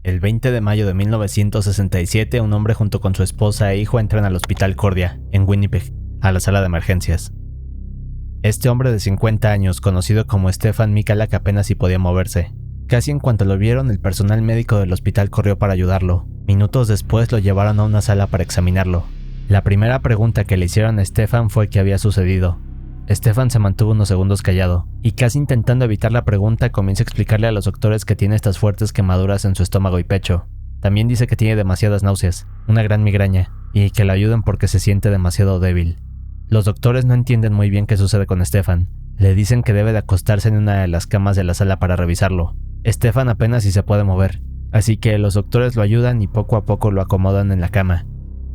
El 20 de mayo de 1967, un hombre junto con su esposa e hijo entran al Hospital Cordia, en Winnipeg, a la sala de emergencias. Este hombre de 50 años, conocido como Stefan Michalak, apenas si podía moverse. Casi en cuanto lo vieron, el personal médico del hospital corrió para ayudarlo. Minutos después lo llevaron a una sala para examinarlo. La primera pregunta que le hicieron a Stefan fue qué había sucedido. Stefan se mantuvo unos segundos callado, y casi intentando evitar la pregunta comienza a explicarle a los doctores que tiene estas fuertes quemaduras en su estómago y pecho. También dice que tiene demasiadas náuseas, una gran migraña, y que le ayuden porque se siente demasiado débil. Los doctores no entienden muy bien qué sucede con Stefan. Le dicen que debe de acostarse en una de las camas de la sala para revisarlo. Stefan apenas si se puede mover, así que los doctores lo ayudan y poco a poco lo acomodan en la cama.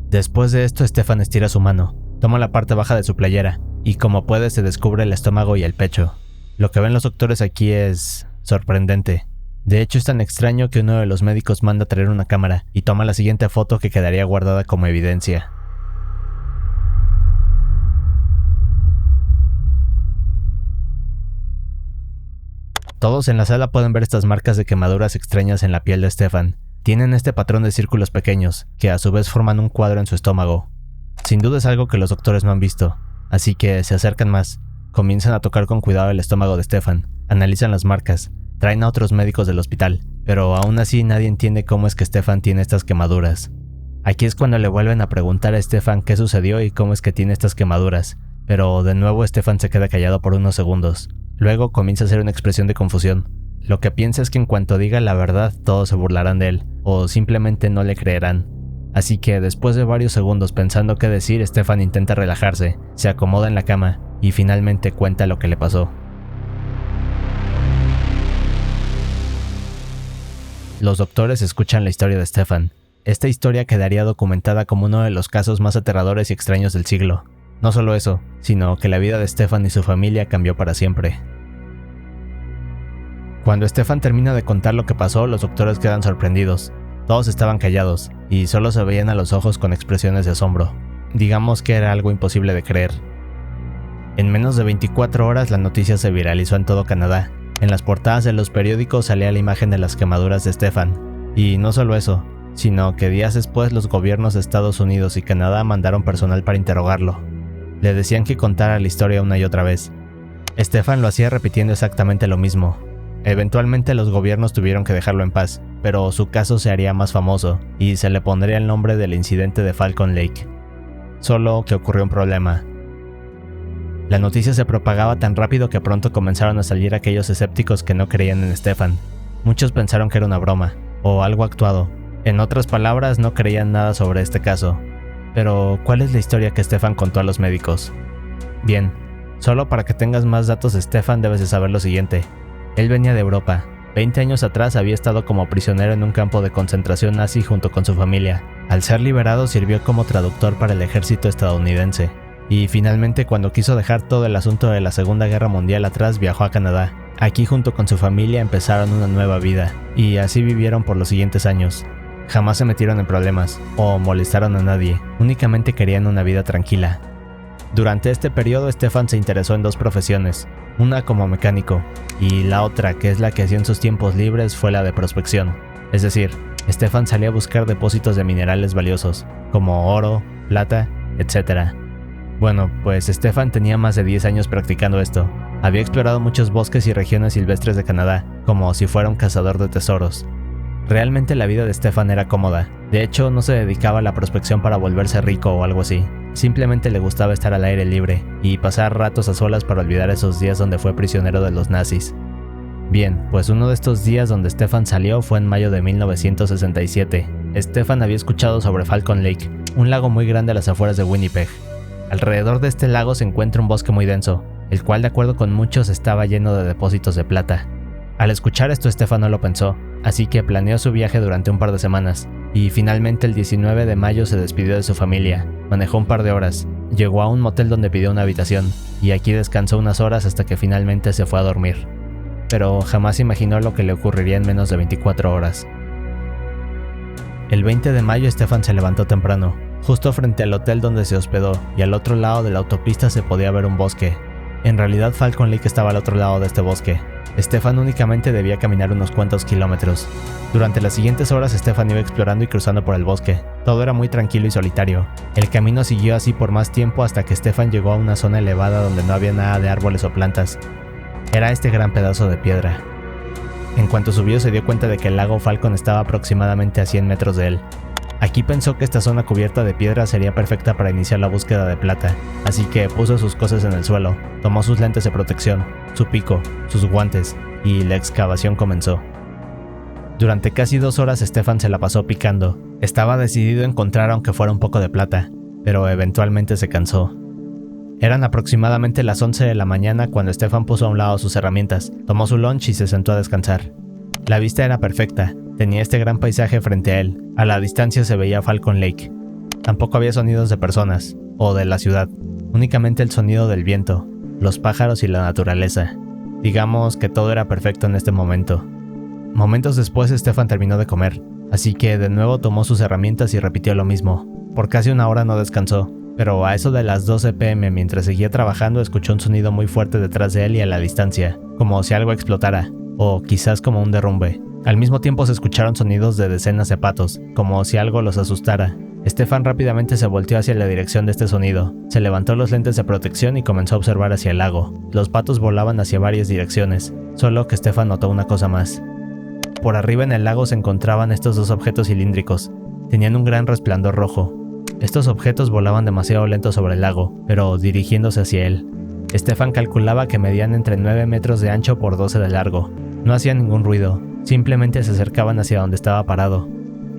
Después de esto, Stefan estira su mano, toma la parte baja de su playera, y como puede se descubre el estómago y el pecho. Lo que ven los doctores aquí es sorprendente. De hecho es tan extraño que uno de los médicos manda a traer una cámara y toma la siguiente foto que quedaría guardada como evidencia. Todos en la sala pueden ver estas marcas de quemaduras extrañas en la piel de Stefan. Tienen este patrón de círculos pequeños, que a su vez forman un cuadro en su estómago. Sin duda es algo que los doctores no han visto. Así que se acercan más, comienzan a tocar con cuidado el estómago de Stefan, analizan las marcas, traen a otros médicos del hospital, pero aún así nadie entiende cómo es que Stefan tiene estas quemaduras. Aquí es cuando le vuelven a preguntar a Stefan qué sucedió y cómo es que tiene estas quemaduras, pero de nuevo Stefan se queda callado por unos segundos. Luego comienza a hacer una expresión de confusión. Lo que piensa es que en cuanto diga la verdad todos se burlarán de él, o simplemente no le creerán. Así que después de varios segundos pensando qué decir, Stefan intenta relajarse, se acomoda en la cama y finalmente cuenta lo que le pasó. Los doctores escuchan la historia de Stefan. Esta historia quedaría documentada como uno de los casos más aterradores y extraños del siglo. No solo eso, sino que la vida de Stefan y su familia cambió para siempre. Cuando Stefan termina de contar lo que pasó, los doctores quedan sorprendidos. Todos estaban callados, y solo se veían a los ojos con expresiones de asombro. Digamos que era algo imposible de creer. En menos de 24 horas la noticia se viralizó en todo Canadá. En las portadas de los periódicos salía la imagen de las quemaduras de Stefan. Y no solo eso, sino que días después los gobiernos de Estados Unidos y Canadá mandaron personal para interrogarlo. Le decían que contara la historia una y otra vez. Stefan lo hacía repitiendo exactamente lo mismo. Eventualmente los gobiernos tuvieron que dejarlo en paz, pero su caso se haría más famoso y se le pondría el nombre del incidente de Falcon Lake. Solo que ocurrió un problema. La noticia se propagaba tan rápido que pronto comenzaron a salir aquellos escépticos que no creían en Stefan. Muchos pensaron que era una broma, o algo actuado. En otras palabras, no creían nada sobre este caso. Pero, ¿cuál es la historia que Stefan contó a los médicos? Bien, solo para que tengas más datos de Stefan debes de saber lo siguiente. Él venía de Europa. 20 años atrás había estado como prisionero en un campo de concentración nazi junto con su familia. Al ser liberado sirvió como traductor para el ejército estadounidense. Y finalmente, cuando quiso dejar todo el asunto de la Segunda Guerra Mundial atrás, viajó a Canadá. Aquí junto con su familia empezaron una nueva vida, y así vivieron por los siguientes años. Jamás se metieron en problemas, o molestaron a nadie, únicamente querían una vida tranquila. Durante este periodo, Stefan se interesó en dos profesiones, una como mecánico, y la otra, que es la que hacía en sus tiempos libres, fue la de prospección. Es decir, Stefan salía a buscar depósitos de minerales valiosos, como oro, plata, etc. Bueno, pues Stefan tenía más de 10 años practicando esto. Había explorado muchos bosques y regiones silvestres de Canadá, como si fuera un cazador de tesoros. Realmente la vida de Stefan era cómoda. De hecho, no se dedicaba a la prospección para volverse rico o algo así. Simplemente le gustaba estar al aire libre y pasar ratos a solas para olvidar esos días donde fue prisionero de los nazis. Bien, pues uno de estos días donde Stefan salió fue en mayo de 1967. Stefan había escuchado sobre Falcon Lake, un lago muy grande a las afueras de Winnipeg. Alrededor de este lago se encuentra un bosque muy denso, el cual de acuerdo con muchos estaba lleno de depósitos de plata. Al escuchar esto, Stefan no lo pensó, así que planeó su viaje durante un par de semanas, y finalmente el 19 de mayo se despidió de su familia. Manejó un par de horas, llegó a un motel donde pidió una habitación, y aquí descansó unas horas hasta que finalmente se fue a dormir. Pero jamás imaginó lo que le ocurriría en menos de 24 horas. El 20 de mayo Stefan se levantó temprano, justo frente al hotel donde se hospedó, y al otro lado de la autopista se podía ver un bosque. En realidad Falcon Lake estaba al otro lado de este bosque. Stefan únicamente debía caminar unos cuantos kilómetros. Durante las siguientes horas Stefan iba explorando y cruzando por el bosque. Todo era muy tranquilo y solitario. El camino siguió así por más tiempo hasta que Stefan llegó a una zona elevada donde no había nada de árboles o plantas. Era este gran pedazo de piedra. En cuanto subió se dio cuenta de que el lago Falcon estaba aproximadamente a 100 metros de él. Aquí pensó que esta zona cubierta de piedra sería perfecta para iniciar la búsqueda de plata, así que puso sus cosas en el suelo, tomó sus lentes de protección, su pico, sus guantes, y la excavación comenzó. Durante casi 2 horas Stefan se la pasó picando. Estaba decidido a encontrar aunque fuera un poco de plata, pero eventualmente se cansó. Eran aproximadamente las 11 de la mañana cuando Stefan puso a un lado sus herramientas, tomó su lunch y se sentó a descansar. La vista era perfecta, tenía este gran paisaje frente a él, a la distancia se veía Falcon Lake. Tampoco había sonidos de personas, o de la ciudad, únicamente el sonido del viento, los pájaros y la naturaleza. Digamos que todo era perfecto en este momento. Momentos después Stefan terminó de comer, así que de nuevo tomó sus herramientas y repitió lo mismo. Por casi 1 hora no descansó, pero a eso de las 12 p.m. mientras seguía trabajando escuchó un sonido muy fuerte detrás de él y a la distancia, como si algo explotara, o quizás como un derrumbe. Al mismo tiempo se escucharon sonidos de decenas de patos, como si algo los asustara. Stefan rápidamente se volteó hacia la dirección de este sonido, se levantó los lentes de protección y comenzó a observar hacia el lago. Los patos volaban hacia varias direcciones, solo que Stefan notó una cosa más. Por arriba en el lago se encontraban estos 2 objetos cilíndricos. Tenían un gran resplandor rojo. Estos objetos volaban demasiado lento sobre el lago, pero dirigiéndose hacia él. Stefan calculaba que medían entre 9 metros de ancho por 12 de largo. No hacían ningún ruido, simplemente se acercaban hacia donde estaba parado.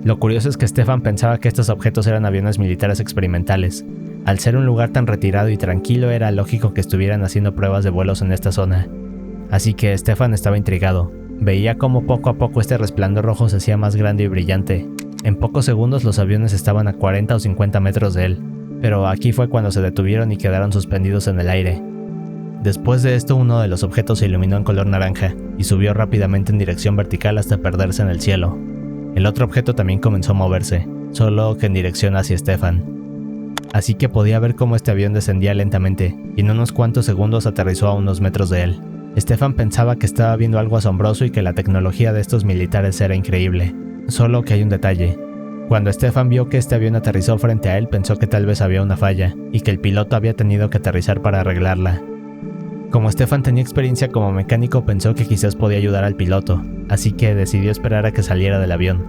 Lo curioso es que Stefan pensaba que estos objetos eran aviones militares experimentales. Al ser un lugar tan retirado y tranquilo era lógico que estuvieran haciendo pruebas de vuelos en esta zona. Así que Stefan estaba intrigado. Veía cómo poco a poco este resplandor rojo se hacía más grande y brillante. En pocos segundos los aviones estaban a 40 o 50 metros de él, pero aquí fue cuando se detuvieron y quedaron suspendidos en el aire. Después de esto uno de los objetos se iluminó en color naranja y subió rápidamente en dirección vertical hasta perderse en el cielo. El otro objeto también comenzó a moverse, solo que en dirección hacia Stefan. Así que podía ver cómo este avión descendía lentamente y en unos cuantos segundos aterrizó a unos metros de él. Stefan pensaba que estaba viendo algo asombroso y que la tecnología de estos militares era increíble. Solo que hay un detalle. Cuando Stefan vio que este avión aterrizó frente a él pensó que tal vez había una falla y que el piloto había tenido que aterrizar para arreglarla. Como Stefan tenía experiencia como mecánico pensó que quizás podía ayudar al piloto, así que decidió esperar a que saliera del avión.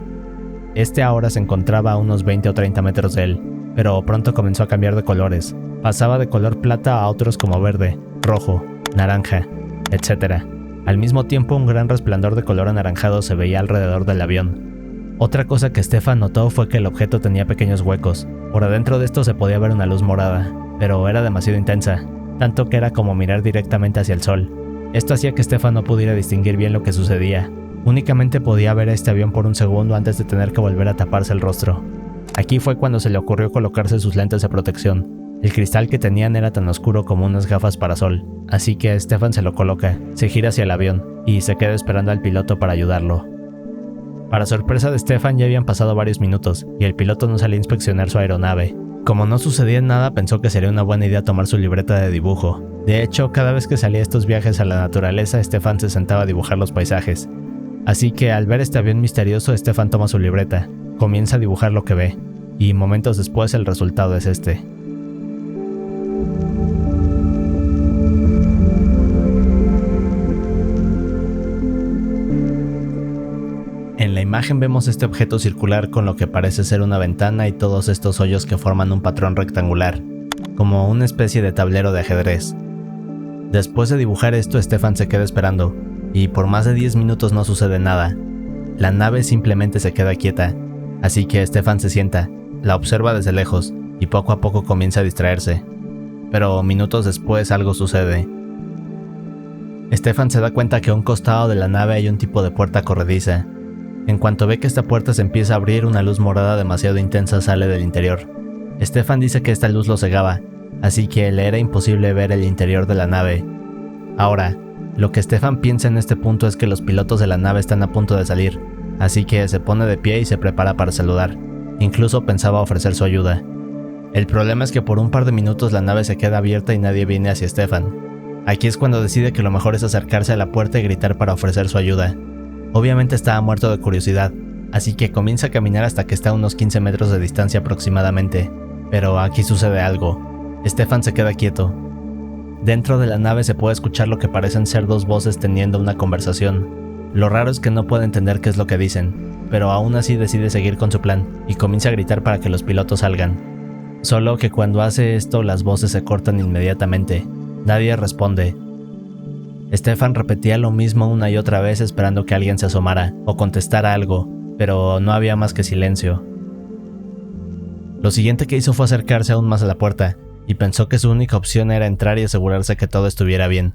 Este ahora se encontraba a unos 20 o 30 metros de él, pero pronto comenzó a cambiar de colores. Pasaba de color plata a otros como verde, rojo, naranja, etc. Al mismo tiempo un gran resplandor de color anaranjado se veía alrededor del avión. Otra cosa que Stefan notó fue que el objeto tenía pequeños huecos. Por adentro de esto se podía ver una luz morada, pero era demasiado intensa, tanto que era como mirar directamente hacia el sol. Esto hacía que Stefan no pudiera distinguir bien lo que sucedía. Únicamente podía ver este avión por un segundo antes de tener que volver a taparse el rostro. Aquí fue cuando se le ocurrió colocarse sus lentes de protección. El cristal que tenían era tan oscuro como unas gafas para sol, así que Stefan se lo coloca, se gira hacia el avión y se queda esperando al piloto para ayudarlo. Para sorpresa de Stefan ya habían pasado varios minutos y el piloto no salía a inspeccionar su aeronave. Como no sucedía nada pensó que sería una buena idea tomar su libreta de dibujo. De hecho, cada vez que salía a estos viajes a la naturaleza, Stefan se sentaba a dibujar los paisajes. Así que al ver este avión misterioso, Stefan toma su libreta, comienza a dibujar lo que ve, y momentos después el resultado es este. En la imagen vemos este objeto circular con lo que parece ser una ventana y todos estos hoyos que forman un patrón rectangular, como una especie de tablero de ajedrez. Después de dibujar esto, Stefan se queda esperando, y por más de 10 minutos no sucede nada. La nave simplemente se queda quieta, así que Stefan se sienta, la observa desde lejos, y poco a poco comienza a distraerse. Pero minutos después algo sucede. Stefan se da cuenta que a un costado de la nave hay un tipo de puerta corrediza. En cuanto ve que esta puerta se empieza a abrir, una luz morada demasiado intensa sale del interior. Stefan dice que esta luz lo cegaba, así que le era imposible ver el interior de la nave. Ahora, lo que Stefan piensa en este punto es que los pilotos de la nave están a punto de salir, así que se pone de pie y se prepara para saludar. Incluso pensaba ofrecer su ayuda. El problema es que por un par de minutos la nave se queda abierta y nadie viene hacia Stefan. Aquí es cuando decide que lo mejor es acercarse a la puerta y gritar para ofrecer su ayuda. Obviamente estaba muerto de curiosidad, así que comienza a caminar hasta que está a unos 15 metros de distancia aproximadamente. Pero aquí sucede algo. Stefan se queda quieto. Dentro de la nave se puede escuchar lo que parecen ser dos voces teniendo una conversación. Lo raro es que no puede entender qué es lo que dicen, pero aún así decide seguir con su plan y comienza a gritar para que los pilotos salgan. Solo que cuando hace esto las voces se cortan inmediatamente. Nadie responde. Stefan repetía lo mismo una y otra vez esperando que alguien se asomara o contestara algo, pero no había más que silencio. Lo siguiente que hizo fue acercarse aún más a la puerta, y pensó que su única opción era entrar y asegurarse que todo estuviera bien.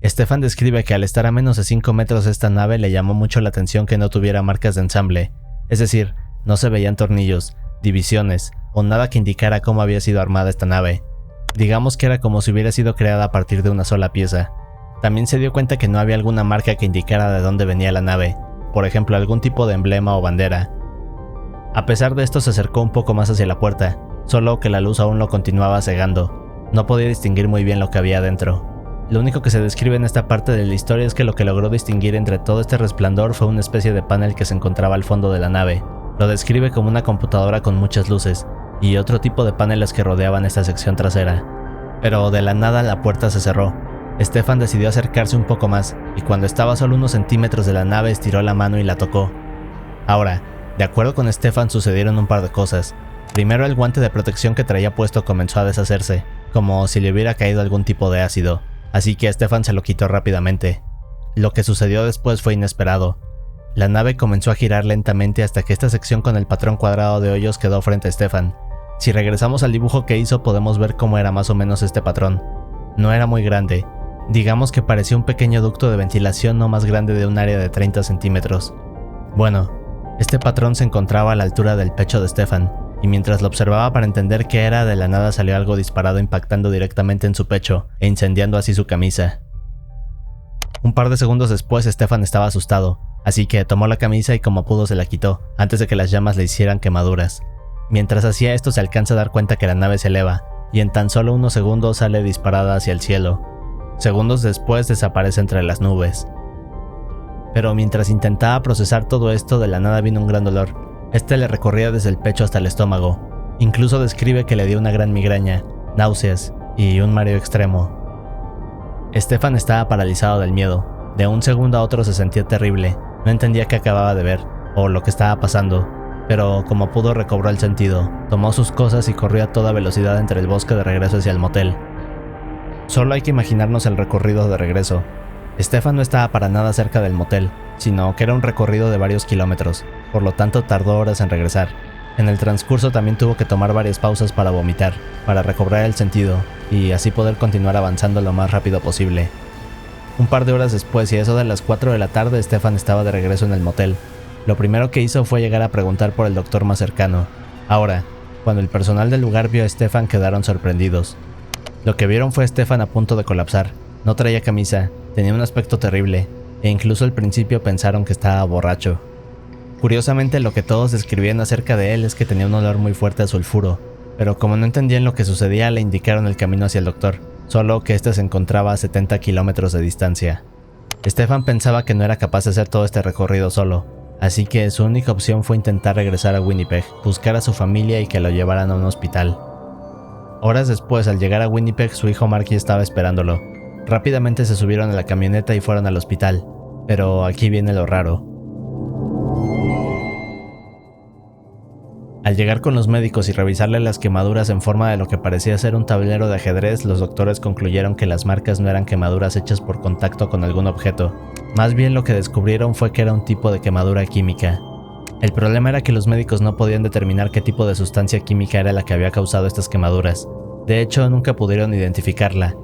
Stefan describe que al estar a menos de 5 metros de esta nave le llamó mucho la atención que no tuviera marcas de ensamble, es decir, no se veían tornillos, divisiones o nada que indicara cómo había sido armada esta nave. Digamos que era como si hubiera sido creada a partir de una sola pieza. También se dio cuenta que no había alguna marca que indicara de dónde venía la nave, por ejemplo algún tipo de emblema o bandera. A pesar de esto se acercó un poco más hacia la puerta, solo que la luz aún lo continuaba cegando. No podía distinguir muy bien lo que había dentro. Lo único que se describe en esta parte de la historia es que lo que logró distinguir entre todo este resplandor fue una especie de panel que se encontraba al fondo de la nave. Lo describe como una computadora con muchas luces, y otro tipo de paneles que rodeaban esta sección trasera. Pero de la nada la puerta se cerró. Stefan decidió acercarse un poco más, y cuando estaba a solo unos centímetros de la nave estiró la mano y la tocó. Ahora, de acuerdo con Stefan sucedieron un par de cosas. Primero, el guante de protección que traía puesto comenzó a deshacerse, como si le hubiera caído algún tipo de ácido, así que Stefan se lo quitó rápidamente. Lo que sucedió después fue inesperado. La nave comenzó a girar lentamente hasta que esta sección con el patrón cuadrado de hoyos quedó frente a Stefan. Si regresamos al dibujo que hizo podemos ver cómo era más o menos este patrón. No era muy grande, digamos que parecía un pequeño ducto de ventilación no más grande de un área de 30 centímetros. Bueno, este patrón se encontraba a la altura del pecho de Stefan, y mientras lo observaba para entender qué era, de la nada salió algo disparado impactando directamente en su pecho e incendiando así su camisa. Un par de segundos después Stefan estaba asustado, así que tomó la camisa y como pudo se la quitó, antes de que las llamas le hicieran quemaduras. Mientras hacía esto se alcanza a dar cuenta que la nave se eleva, y en tan solo unos segundos sale disparada hacia el cielo. Segundos después desaparece entre las nubes. Pero mientras intentaba procesar todo esto, de la nada vino un gran dolor. Este le recorría desde el pecho hasta el estómago. Incluso describe que le dio una gran migraña, náuseas y un mareo extremo. Stefan estaba paralizado del miedo. De un segundo a otro se sentía terrible. No entendía qué acababa de ver, o lo que estaba pasando. Pero como pudo recobró el sentido, tomó sus cosas y corrió a toda velocidad entre el bosque de regreso hacia el motel. Solo hay que imaginarnos el recorrido de regreso. Stefan no estaba para nada cerca del motel, sino que era un recorrido de varios kilómetros, por lo tanto tardó horas en regresar. En el transcurso también tuvo que tomar varias pausas para vomitar, para recobrar el sentido, y así poder continuar avanzando lo más rápido posible. Un par de horas después y a eso de las 4 de la tarde, Stefan estaba de regreso en el motel. Lo primero que hizo fue llegar a preguntar por el doctor más cercano. Ahora, cuando el personal del lugar vio a Stefan quedaron sorprendidos. Lo que vieron fue a Stefan a punto de colapsar. No traía camisa, tenía un aspecto terrible, e incluso al principio pensaron que estaba borracho. Curiosamente, lo que todos describían acerca de él es que tenía un olor muy fuerte a sulfuro, pero como no entendían lo que sucedía le indicaron el camino hacia el doctor, solo que este se encontraba a 70 kilómetros de distancia. Stefan pensaba que no era capaz de hacer todo este recorrido solo, así que su única opción fue intentar regresar a Winnipeg, buscar a su familia y que lo llevaran a un hospital. Horas después, al llegar a Winnipeg, su hijo Marky estaba esperándolo. Rápidamente se subieron a la camioneta y fueron al hospital, pero aquí viene lo raro. Al llegar con los médicos y revisarle las quemaduras en forma de lo que parecía ser un tablero de ajedrez, los doctores concluyeron que las marcas no eran quemaduras hechas por contacto con algún objeto. Más bien lo que descubrieron fue que era un tipo de quemadura química. El problema era que los médicos no podían determinar qué tipo de sustancia química era la que había causado estas quemaduras. De hecho, nunca pudieron identificarla.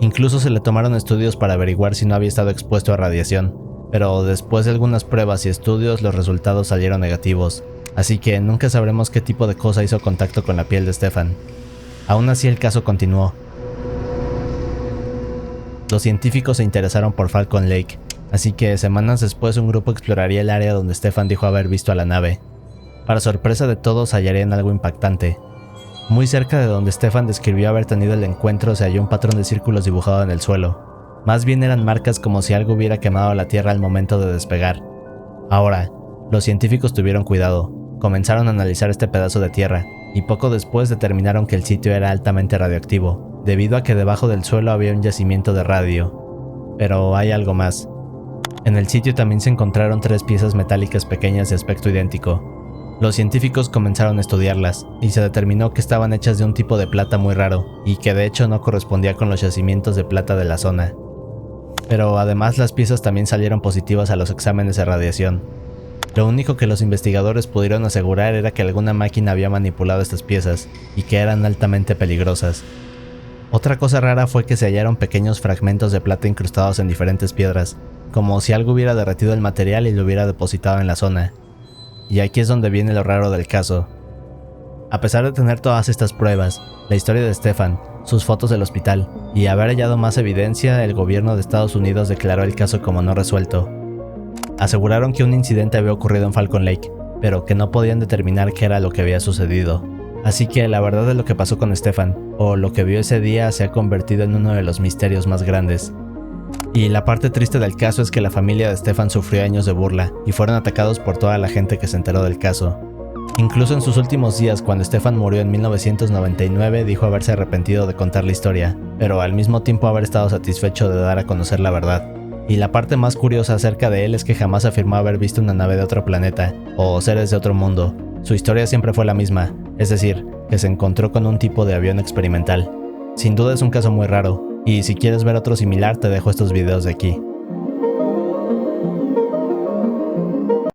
Incluso se le tomaron estudios para averiguar si no había estado expuesto a radiación, pero después de algunas pruebas y estudios los resultados salieron negativos, así que nunca sabremos qué tipo de cosa hizo contacto con la piel de Stefan. Aún así el caso continuó. Los científicos se interesaron por Falcon Lake, así que semanas después un grupo exploraría el área donde Stefan dijo haber visto a la nave. Para sorpresa de todos hallarían algo impactante. Muy cerca de donde Stefan describió haber tenido el encuentro se halló un patrón de círculos dibujado en el suelo. Más bien eran marcas como si algo hubiera quemado la tierra al momento de despegar. Ahora, los científicos tuvieron cuidado, comenzaron a analizar este pedazo de tierra, y poco después determinaron que el sitio era altamente radioactivo, debido a que debajo del suelo había un yacimiento de radio. Pero hay algo más. En el sitio también se encontraron 3 piezas metálicas pequeñas de aspecto idéntico. Los científicos comenzaron a estudiarlas, y se determinó que estaban hechas de un tipo de plata muy raro, y que de hecho no correspondía con los yacimientos de plata de la zona. Pero además las piezas también salieron positivas a los exámenes de radiación. Lo único que los investigadores pudieron asegurar era que alguna máquina había manipulado estas piezas, y que eran altamente peligrosas. Otra cosa rara fue que se hallaron pequeños fragmentos de plata incrustados en diferentes piedras, como si algo hubiera derretido el material y lo hubiera depositado en la zona. Y aquí es donde viene lo raro del caso. A pesar de tener todas estas pruebas, la historia de Stefan, sus fotos del hospital y haber hallado más evidencia, el gobierno de Estados Unidos declaró el caso como no resuelto. Aseguraron que un incidente había ocurrido en Falcon Lake, pero que no podían determinar qué era lo que había sucedido. Así que la verdad de lo que pasó con Stefan, o lo que vio ese día, se ha convertido en uno de los misterios más grandes. Y la parte triste del caso es que la familia de Stefan sufrió años de burla y fueron atacados por toda la gente que se enteró del caso. Incluso en sus últimos días, cuando Stefan murió en 1999, dijo haberse arrepentido de contar la historia, pero al mismo tiempo haber estado satisfecho de dar a conocer la verdad. Y la parte más curiosa acerca de él es que jamás afirmó haber visto una nave de otro planeta o seres de otro mundo. Su historia siempre fue la misma, es decir, que se encontró con un tipo de avión experimental. Sin duda es un caso muy raro, y si quieres ver otro similar te dejo estos videos de aquí.